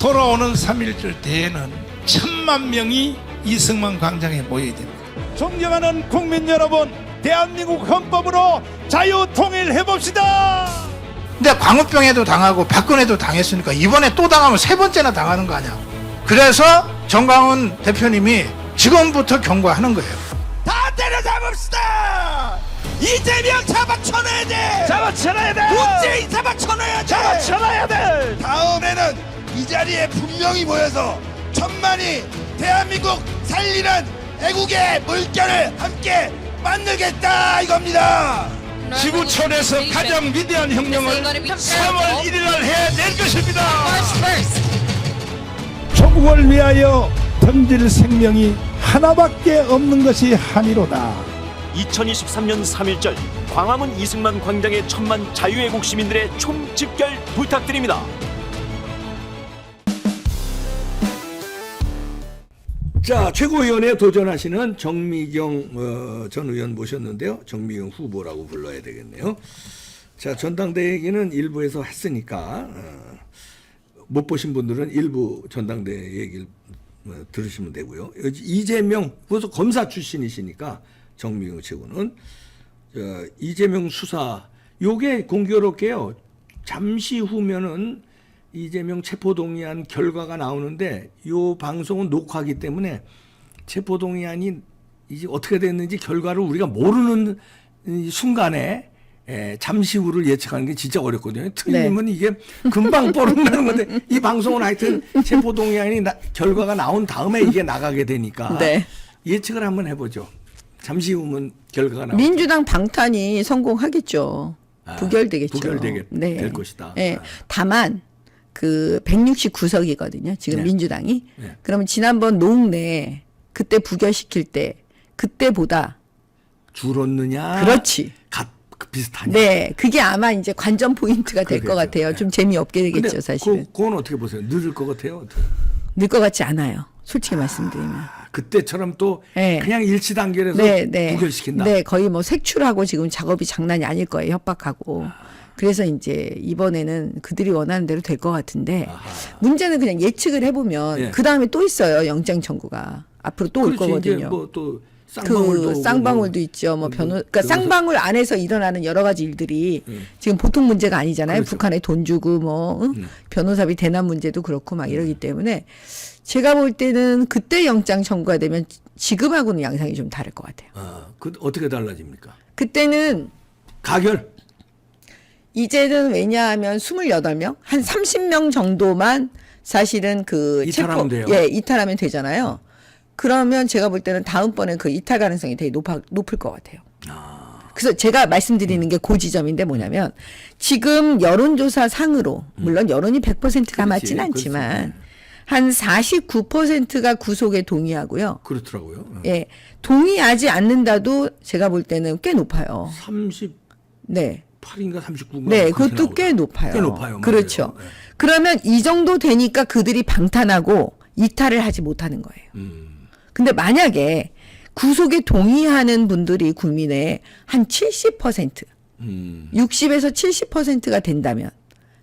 돌아오는 3.1절 대회는 1,000만 명이 이승만 광장에 모여야 됩니다. 존경하는 국민 여러분, 대한민국 헌법으로 자유통일해봅시다. 근데 광우병에도 당하고 박근혜도 당했으니까 이번에 또 당하면 세 번째나 당하는 거 아니야. 그래서 정광훈 대표님이 지금부터 경고하는 거예요. 다 때려잡읍시다. 이재명 잡아쳐놔야 돼. 잡아쳐놔야 돼. 문재인 잡아쳐놔야 돼. 잡아쳐놔야 돼. 다음에는 이 자리에 분명히 모여서 천만이 대한민국 살리는 애국의 물결을 함께 만들겠다 이겁니다. 지구촌에서 가장 위대한 혁명을 3월 1일 날 해낼 것입니다. 조국을 위하여 던질 생명이 하나밖에 없는 것이 한이로다. 2023년 3.1절 광화문 이승만 광장의 1,000만 자유애국 시민들의 총집결 부탁드립니다. 자, 최고위원에 도전하시는 정미경 전 의원 모셨는데요. 정미경 후보라고 불러야 되겠네요. 자, 전당대회 얘기는 일부에서 했으니까 못 보신 분들은 일부 전당대회 얘기를 들으시면 되고요. 이재명, 벌써 검사 출신이시니까 정미경 최고는 이재명 수사 요게 공교롭게요. 잠시 후면은 이재명 체포동의안 결과가 나오는데 요 방송은 녹화하기 때문에 체포동의안이 이제 어떻게 됐는지 결과를 우리가 모르는 이 순간에 잠시 후를 예측하는 게 진짜 어렵거든요. 틀리면 이게 금방 뽀록나는 건데 이 방송은 하여튼 체포동의안이 결과가 나온 다음에 이게 나가게 되니까 예측을 한번 해보죠. 잠시 후면 결과가 나오죠. 민주당 방탄이 성공하겠죠. 부결되겠죠. 될 것이다. 네. 다만 그 169석이거든요. 지금 네. 민주당이. 네. 그러면 지난번 노웅래 그때 부결시킬 때 그때보다 줄었느냐? 그렇지. 비슷하냐? 네, 그게 아마 이제 관전 포인트가 될 것 같아요. 네. 좀 재미없게 되겠죠, 사실은. 그건 어떻게 보세요? 늦을 것 같아요? 늘 것 같지 않아요. 솔직히 말씀드리면. 그때처럼 또 네. 그냥 일치단결해서 부결시킨다. 네, 거의 뭐 색출하고 지금 작업이 장난이 아닐 거예요. 협박하고. 그래서 이제 이번에는 그들이 원하는 대로 될 것 같은데 문제는 그냥 예측을 해보면 그 다음에 또 있어요. 영장 청구가 앞으로 또 올 거거든요. 이제 또 그 쌍방울도 있죠. 뭐 그러니까 쌍방울 안에서 일어나는 여러 가지 일들이 지금 보통 문제가 아니잖아요. 그렇죠. 북한에 돈 주고 뭐 변호사비 대납 문제도 그렇고 막 이러기 때문에 제가 볼 때는 그때 영장 청구가 되면 지금하고는 양상이 좀 다를 것 같아요. 그 어떻게 달라집니까? 그때는 가결. 이제는 왜냐하면 28명, 한 30명 정도만 사실은 그 이탈하면 돼요. 이탈하면 되잖아요. 그러면 제가 볼 때는 다음번에 그 이탈 가능성이 되게 높을 것 같아요. 그래서 제가 말씀드리는 게 그 지점인데 뭐냐면 지금 여론조사 상으로 물론 여론이 100%가 맞진 않지만 한 49%가 구속에 동의하고요. 그렇더라고요. 예, 동의하지 않는다도 제가 볼 때는 꽤 높아요. 38인가 네. 39인가. 네, 그것도 꽤 높아요. 꽤 높아요. 그렇죠. 맞아요. 네. 그러면 이 정도 되니까 그들이 방탄하고 이탈을 하지 못하는 거예요. 근데 만약에 구속에 동의하는 분들이 국민의 한 70%, 60에서 70%가 된다면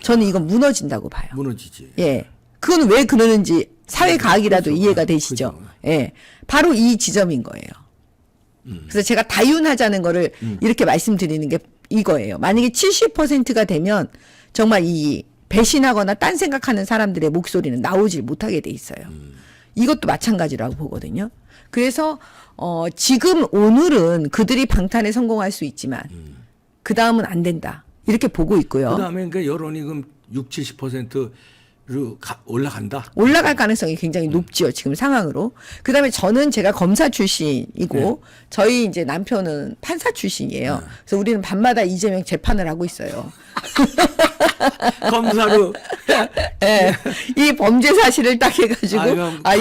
저는 이건 무너진다고 봐요. 무너지지. 예. 그건 왜 그러는지 사회과학이라도 그렇죠. 이해가 되시죠? 그렇죠. 예. 바로 이 지점인 거예요. 그래서 제가 다윤하자는 거를 이렇게 말씀드리는 게 이거예요. 만약에 70%가 되면 정말 이 배신하거나 딴 생각하는 사람들의 목소리는 나오질 못하게 돼 있어요. 이것도 마찬가지라고 보거든요. 그래서 지금 오늘은 그들이 방탄에 성공할 수 있지만 그 다음은 안 된다. 이렇게 보고 있고요. 그다음에 그러니까 여론이 그럼 60-70%로 올라간다. 올라갈 가능성이 굉장히 높지요, 지금 상황으로. 그 다음에 저는 제가 검사 출신이고, 저희 이제 남편은 판사 출신이에요. 그래서 우리는 밤마다 이재명 재판을 하고 있어요. 검사로. 예. 이 범죄 사실을 딱 해가지고,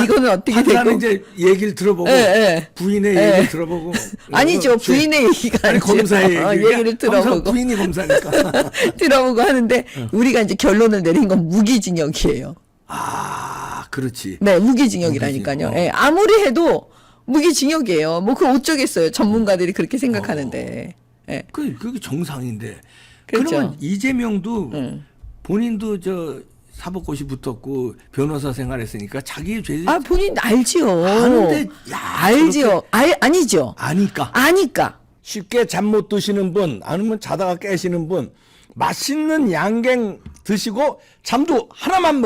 이거는 어떻게 되고. 이제 얘기를 들어보고, 부인의 얘기를 들어보고. 아니죠, 부인의 얘기가 아니, 검사의 얘기를 들어보고. 부인이 검사니까. 들어보고 하는데, 우리가 이제 결론을 내린 건 무기징역이에요. 그렇지. 네, 무기징역이라니까요. 예, 아무리 해도 무기징역이에요. 뭐 그걸 어쩌겠어요. 전문가들이 그렇게 생각하는데. 예. 그게 정상인데. 그렇죠. 그러면 이재명도 본인도 사법고시 붙었고 변호사 생활했으니까 자기의 죄 아, 본인 알지요. 아는데 야, 알지요. 아니죠. 아니까 쉽게 잠 못 드시는 분 아니면 자다가 깨시는 분 맛있는 양갱 드시고 잠도 하나만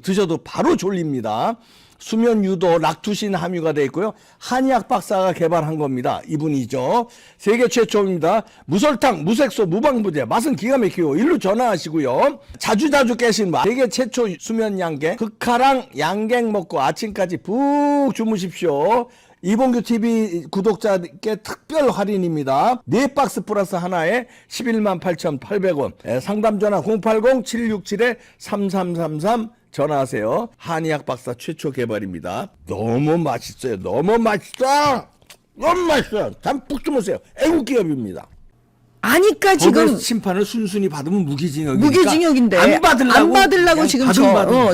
드셔도 바로 졸립니다. 수면 유도 락투신 함유가 되어 있고요. 한의학 박사가 개발한 겁니다. 이분이죠. 세계 최초입니다. 무설탕, 무색소, 무방부제, 맛은 기가 막히고 일로 전화하시고요. 자주 깨신 맛. 세계 최초 수면 양갱. 극하랑 양갱 먹고 아침까지 푹 주무십시오. 이봉규 TV 구독자께 특별 할인입니다. 4박스 플러스 하나에 118,800원. 상담 전화 080-767-3333 전화하세요. 한의학 박사 최초 개발입니다. 너무 맛있어요. 너무 맛있어. 너무 맛있어요. 잠 푹 주무세요. 애국 기업입니다. 아니까 지금 법의 심판을 순순히 받으면 무기징역이니까 무기징역인데 안 받으려고 지금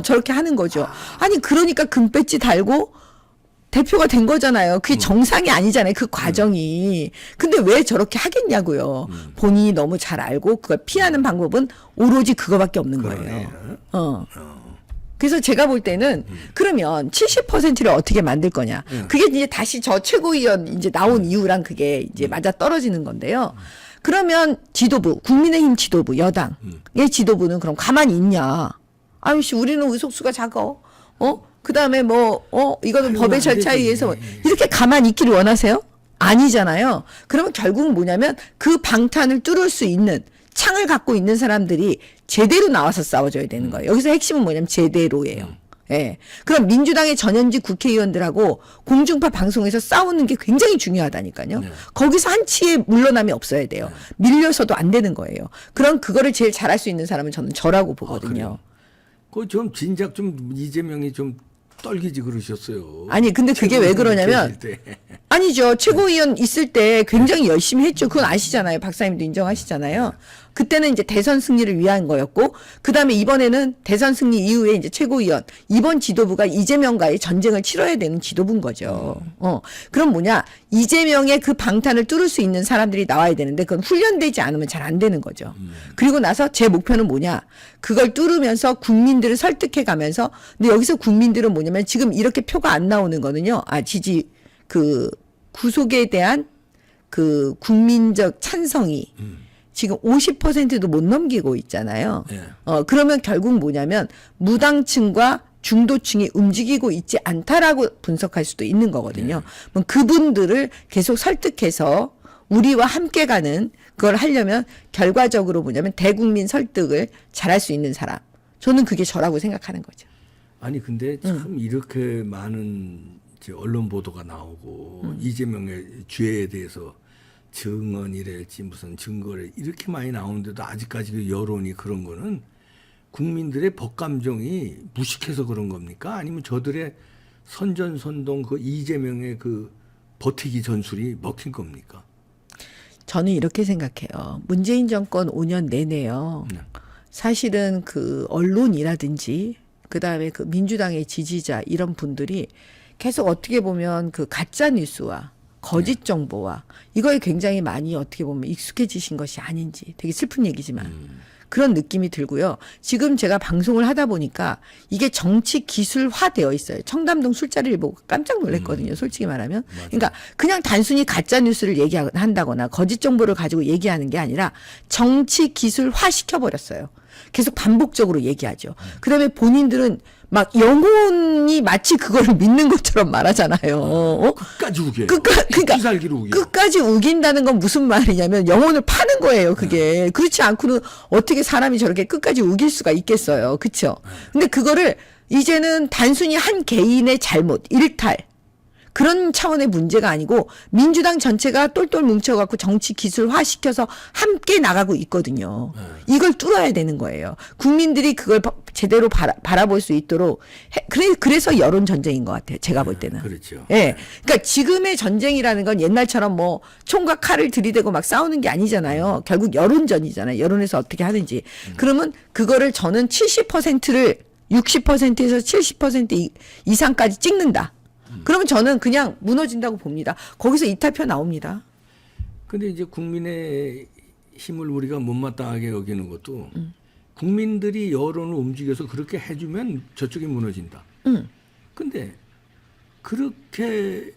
저렇게 하는 거죠. 아니 그러니까 금배지 달고 대표가 된 거잖아요. 그게 정상이 아니잖아요. 그 과정이. 근데 왜 저렇게 하겠냐고요. 본인이 너무 잘 알고 그걸 피하는 방법은 오로지 그거밖에 없는 거예요. 그래서 제가 볼 때는 그러면 70%를 어떻게 만들 거냐. 그게 이제 다시 저 최고위원 이제 나온 이유랑 그게 이제 맞아 떨어지는 건데요. 그러면 지도부, 국민의힘 지도부, 여당의 지도부는 그럼 가만히 있냐. 아유씨, 우리는 의석수가 작어. 그 다음에 이거는 법의 절차에 의해서 이렇게 가만히 있기를 원하세요? 아니잖아요. 그러면 결국은 뭐냐면 그 방탄을 뚫을 수 있는 창을 갖고 있는 사람들이 제대로 나와서 싸워줘야 되는 거예요. 여기서 핵심은 뭐냐면 제대로예요. 예. 그럼 민주당의 전현직 국회의원들하고 공중파 방송에서 싸우는 게 굉장히 중요하다니까요. 거기서 한치의 물러남이 없어야 돼요. 밀려서도 안 되는 거예요. 그럼 그거를 제일 잘할 수 있는 사람은 저는 저라고 보거든요. 그 좀 진작 좀 이재명이 좀 떨기지 그러셨어요. 아니 근데 그게 왜 그러냐면 아니죠. 최고위원 있을 때 굉장히 열심히 했죠. 그건 아시잖아요. 박사님도 인정하시잖아요. 그때는 이제 대선 승리를 위한 거였고 그다음에 이번에는 대선 승리 이후에 이제 최고위원 이번 지도부가 이재명과의 전쟁을 치러야 되는 지도부인 거죠. 그럼 뭐냐? 이재명의 그 방탄을 뚫을 수 있는 사람들이 나와야 되는데 그건 훈련되지 않으면 잘 안 되는 거죠. 그리고 나서 제 목표는 뭐냐? 그걸 뚫으면서 국민들을 설득해 가면서 근데 여기서 국민들은 뭐냐면 지금 이렇게 표가 안 나오는 거는요. 지지 그 구속에 대한 그 국민적 찬성이 지금 50%도 못 넘기고 있잖아요. 그러면 결국 뭐냐면 무당층과 중도층이 움직이고 있지 않다라고 분석할 수도 있는 거거든요. 그럼 그분들을 계속 설득해서 우리와 함께 가는 그걸 하려면 결과적으로 뭐냐면 대국민 설득을 잘할 수 있는 사람. 저는 그게 저라고 생각하는 거죠. 아니 근데 참 이렇게 많은 이제 언론 보도가 나오고 이재명의 죄에 대해서 증언이랄지 무슨 증거를 이렇게 많이 나오는데도 아직까지 그 여론이 그런 거는 국민들의 법감정이 무식해서 그런 겁니까? 아니면 저들의 선전선동 그 이재명의 그 버티기 전술이 먹힌 겁니까? 저는 이렇게 생각해요. 문재인 정권 5년 내내요. 사실은 그 언론이라든지 그다음에 그 민주당의 지지자 이런 분들이 계속 어떻게 보면 그 가짜 뉴스와 거짓 정보와 이거에 굉장히 많이 어떻게 보면 익숙해지신 것이 아닌지 되게 슬픈 얘기지만 그런 느낌이 들고요. 지금 제가 방송을 하다 보니까 이게 정치 기술화 되어 있어요. 청담동 술자리를 보고 깜짝 놀랐거든요. 솔직히 말하면. 그러니까 그냥 단순히 가짜 뉴스를 얘기한다거나 거짓 정보를 가지고 얘기하는 게 아니라 정치 기술화 시켜버렸어요. 계속 반복적으로 얘기하죠. 그다음에 본인들은 막 영혼이 마치 그거를 믿는 것처럼 말하잖아요. 끝까지 우겨요. 그러니까 살기로 우겨요. 끝까지 우긴다는 건 무슨 말이냐면 영혼을 파는 거예요. 그게 그렇지 않고는 어떻게 사람이 저렇게 끝까지 우길 수가 있겠어요. 그렇죠? 근데 그거를 이제는 단순히 한 개인의 잘못, 일탈 그런 차원의 문제가 아니고 민주당 전체가 똘똘 뭉쳐갖고 정치 기술화 시켜서 함께 나가고 있거든요. 이걸 뚫어야 되는 거예요. 국민들이 그걸 제대로 바라볼 수 있도록 그래서 여론 전쟁인 것 같아요. 제가 볼 때는. 그렇죠. 예. 그러니까 지금의 전쟁이라는 건 옛날처럼 뭐 총과 칼을 들이대고 막 싸우는 게 아니잖아요. 결국 여론전이잖아요. 여론에서 어떻게 하는지. 그러면 그거를 저는 70%를 60%에서 70% 이상까지 찍는다. 그러면 저는 그냥 무너진다고 봅니다. 거기서 이탈표 나옵니다. 근데 이제 국민의 힘을 우리가 못마땅하게 여기는 것도 국민들이 여론을 움직여서 그렇게 해주면 저쪽이 무너진다. 근데 그렇게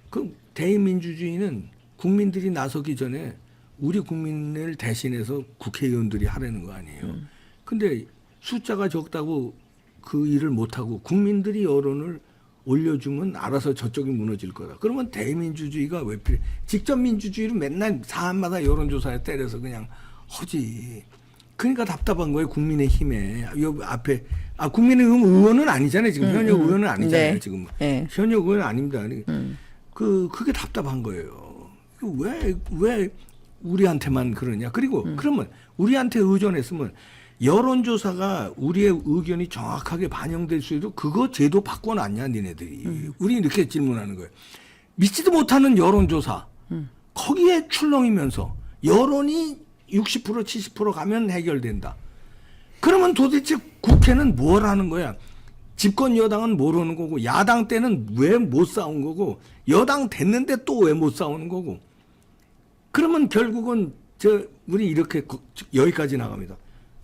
그 대의민주주의는 국민들이 나서기 전에 우리 국민을 대신해서 국회의원들이 하라는 거 아니에요. 근데 숫자가 적다고 그 일을 못하고 국민들이 여론을 올려주면 알아서 저쪽이 무너질 거다. 그러면 대민주주의가 왜 필요해? 직접 민주주의를 맨날 사안마다 여론조사에 때려서 그냥 하지. 그러니까 답답한 거예요. 국민의힘에. 요 앞에 국민의힘 의원은 아니잖아요. 지금 현역 의원은 아니잖아요. 네. 지금 네. 현역 의원 아닙니다. 그게 답답한 거예요. 왜 우리한테만 그러냐? 그리고 그러면 우리한테 의존했으면 여론조사가 우리의 의견이 정확하게 반영될 수 있도록 그거 제도 바꿔놨냐 니네들이. 우리 이렇게 질문하는 거예요. 믿지도 못하는 여론조사 거기에 출렁이면서 여론이 60% 70% 가면 해결된다. 그러면 도대체 국회는 뭘 하는 거야? 집권 여당은 모르는 거고 야당 때는 왜 못 싸운 거고 여당 됐는데 또 왜 못 싸우는 거고. 그러면 결국은 우리 이렇게 여기까지 나갑니다.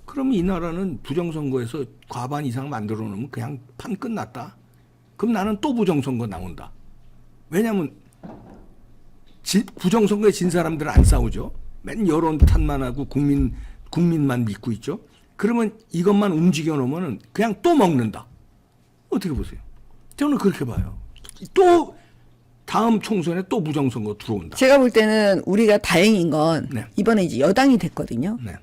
그러면 이 나라는 부정선거에서 과반 이상 만들어 놓으면 그냥 판 끝났다. 그럼 나는 또 부정선거 나온다. 왜냐하면 부정선거에 진 사람들은 안 싸우죠. 맨 여론 탓만 하고 국민만 믿고 있죠. 그러면 이것만 움직여 놓으면 그냥 또 먹는다. 어떻게 보세요? 저는 그렇게 봐요. 또 다음 총선에 또 부정선거 들어온다. 제가 볼 때는 우리가 다행인 건 네. 이번에 이제 여당이 됐거든요. 네.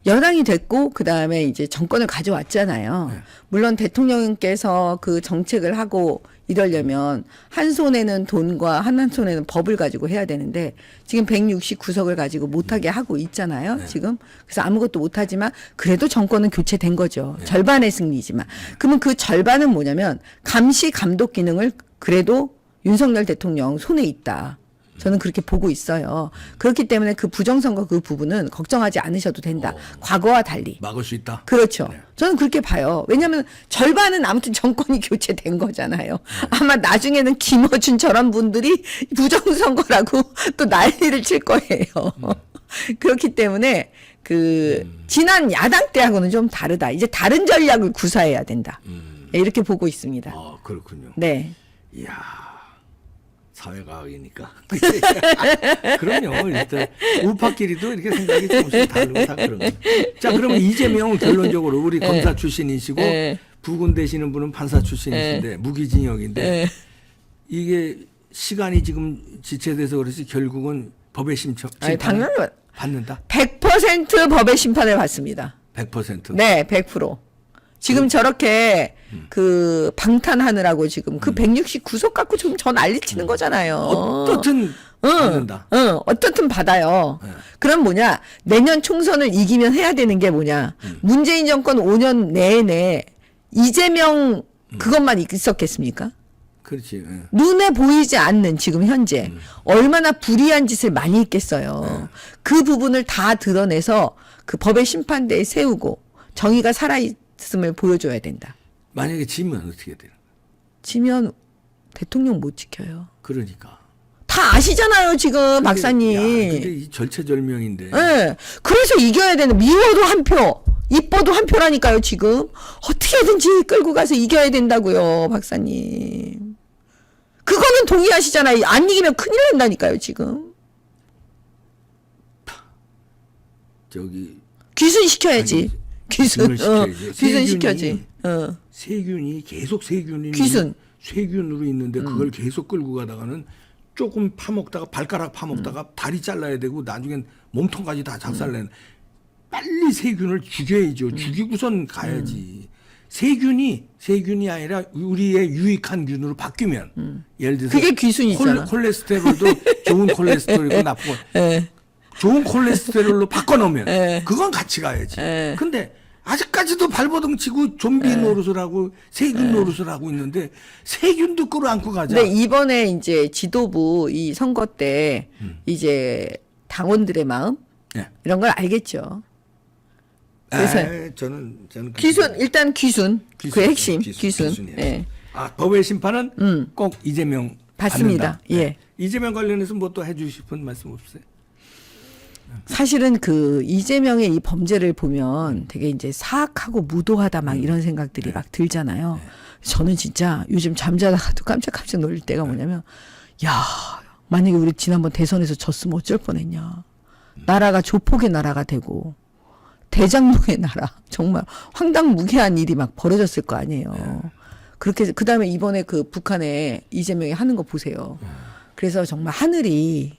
여당이 됐고 그다음에 이제 정권을 가져왔잖아요. 네. 물론 대통령께서 그 정책을 하고 이러려면 한 손에는 돈과 한 손에는 법을 가지고 해야 되는데 지금 169석을 가지고 못하게 하고 있잖아요. 네. 지금. 그래서 아무것도 못하지만 그래도 정권은 교체된 거죠. 절반의 승리지만. 그러면 그 절반은 뭐냐면 감시 감독 기능을 그래도 윤석열 대통령 손에 있다. 저는 그렇게 보고 있어요. 그렇기 때문에 그 부정선거 그 부분은 걱정하지 않으셔도 된다. 과거와 달리. 막을 수 있다. 그렇죠. 네. 저는 그렇게 봐요. 왜냐하면 절반은 아무튼 정권이 교체된 거잖아요. 아마 나중에는 김어준 저런 분들이 부정선거라고 또 난리를 칠 거예요. 그렇기 때문에 지난 야당 때하고는 좀 다르다. 이제 다른 전략을 구사해야 된다. 네, 이렇게 보고 있습니다. 그렇군요. 네. 이야. 사회과학이니까. 그럼요. 일단 우파끼리도 이렇게 생각이 조금씩 다르고 다 그런 거예요. 자, 그러면 이재명은 결론적으로 우리 검사 출신이시고 부군 되시는 분은 판사 출신이신데 무기징역인데 네. 이게 시간이 지금 지체돼서 그렇지 결국은 법의 심판 당연히 받는다. 100% 법의 심판을 받습니다. 100%. 네, 100%. 지금 저렇게 방탄하느라고 지금 169석 갖고 지금 저 난리치는 거잖아요. 어떻든 받는다. 어떻든 받아요. 네. 그럼 뭐냐? 내년 총선을 이기면 해야 되는 게 뭐냐? 문재인 정권 5년 내내 이재명 그것만 있었겠습니까? 그렇지. 예. 눈에 보이지 않는 지금 현재 얼마나 불의한 짓을 많이 했겠어요. 그 부분을 다 드러내서 그 법의 심판대에 세우고 정의가 살아있음을 보여줘야 된다. 만약에 지면 어떻게 돼요? 지면 대통령 못 지켜요. 그러니까. 다 아시잖아요, 지금 박사님. 근데 이 절체절명인데. 네. 그래서 이겨야 되는 미워도 한 표, 이뻐도 한 표라니까요, 지금. 어떻게든지 끌고 가서 이겨야 된다고요, 박사님. 그거는 동의하시잖아요. 안 이기면 큰일 난다니까요, 지금. 저기 귀순 시켜야지. 귀순. 시켜야지. 귀순 시켜야지. 세균이 계속 세균이 귀순. 세균으로 있는데 그걸 계속 끌고 가다가는 조금 파먹다가 발가락 파먹다가 다리 잘라야 되고 나중엔 몸통까지 다 작살내는 빨리 세균을 죽여야죠. 죽이고선 가야지. 세균이 아니라 우리의 유익한 균으로 바뀌면 예를 들어서 그게 귀순이잖아. 콜레스테롤도 좋은 콜레스테롤이고 나쁘고 좋은 콜레스테롤로 바꿔놓으면 그건 같이 가야지. 근데 아직까지도 발버둥 치고 좀비 노릇을 하고 세균 노릇을 하고 있는데 세균도 끌어안고 가자. 근데 이번에 이제 지도부 이 선거 때 이제 당원들의 마음 네. 이런 걸 알겠죠. 그래서 저는 귀순 일단 귀순 그 핵심 귀순. 귀순이에요. 예. 법의 심판은 꼭 이재명 받습니다. 받는다. 예. 이재명 관련해서 뭐 또 해주고 싶은 말씀 없으세요? 사실은 그 이재명의 이 범죄를 보면 되게 이제 사악하고 무도하다 막 이런 생각들이 막 들잖아요. 저는 진짜 요즘 잠자다가도 깜짝깜짝 놀릴 때가 뭐냐면, 야, 만약에 우리 지난번 대선에서 졌으면 어쩔 뻔했냐. 나라가 조폭의 나라가 되고 대장동의 나라, 정말 황당무계한 일이 막 벌어졌을 거 아니에요. 그렇게 그다음에 이번에 그 북한에 이재명이 하는 거 보세요. 그래서 정말 하늘이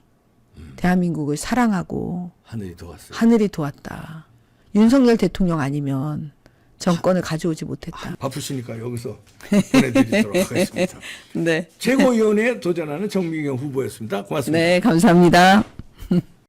대한민국을 사랑하고 하늘이 도왔다. 윤석열 대통령 아니면 정권을 가져오지 못했다. 바쁘시니까 여기서 보내드리도록 하겠습니다. 네. 최고위원회에 도전하는 정미경 후보였습니다. 고맙습니다. 네, 감사합니다.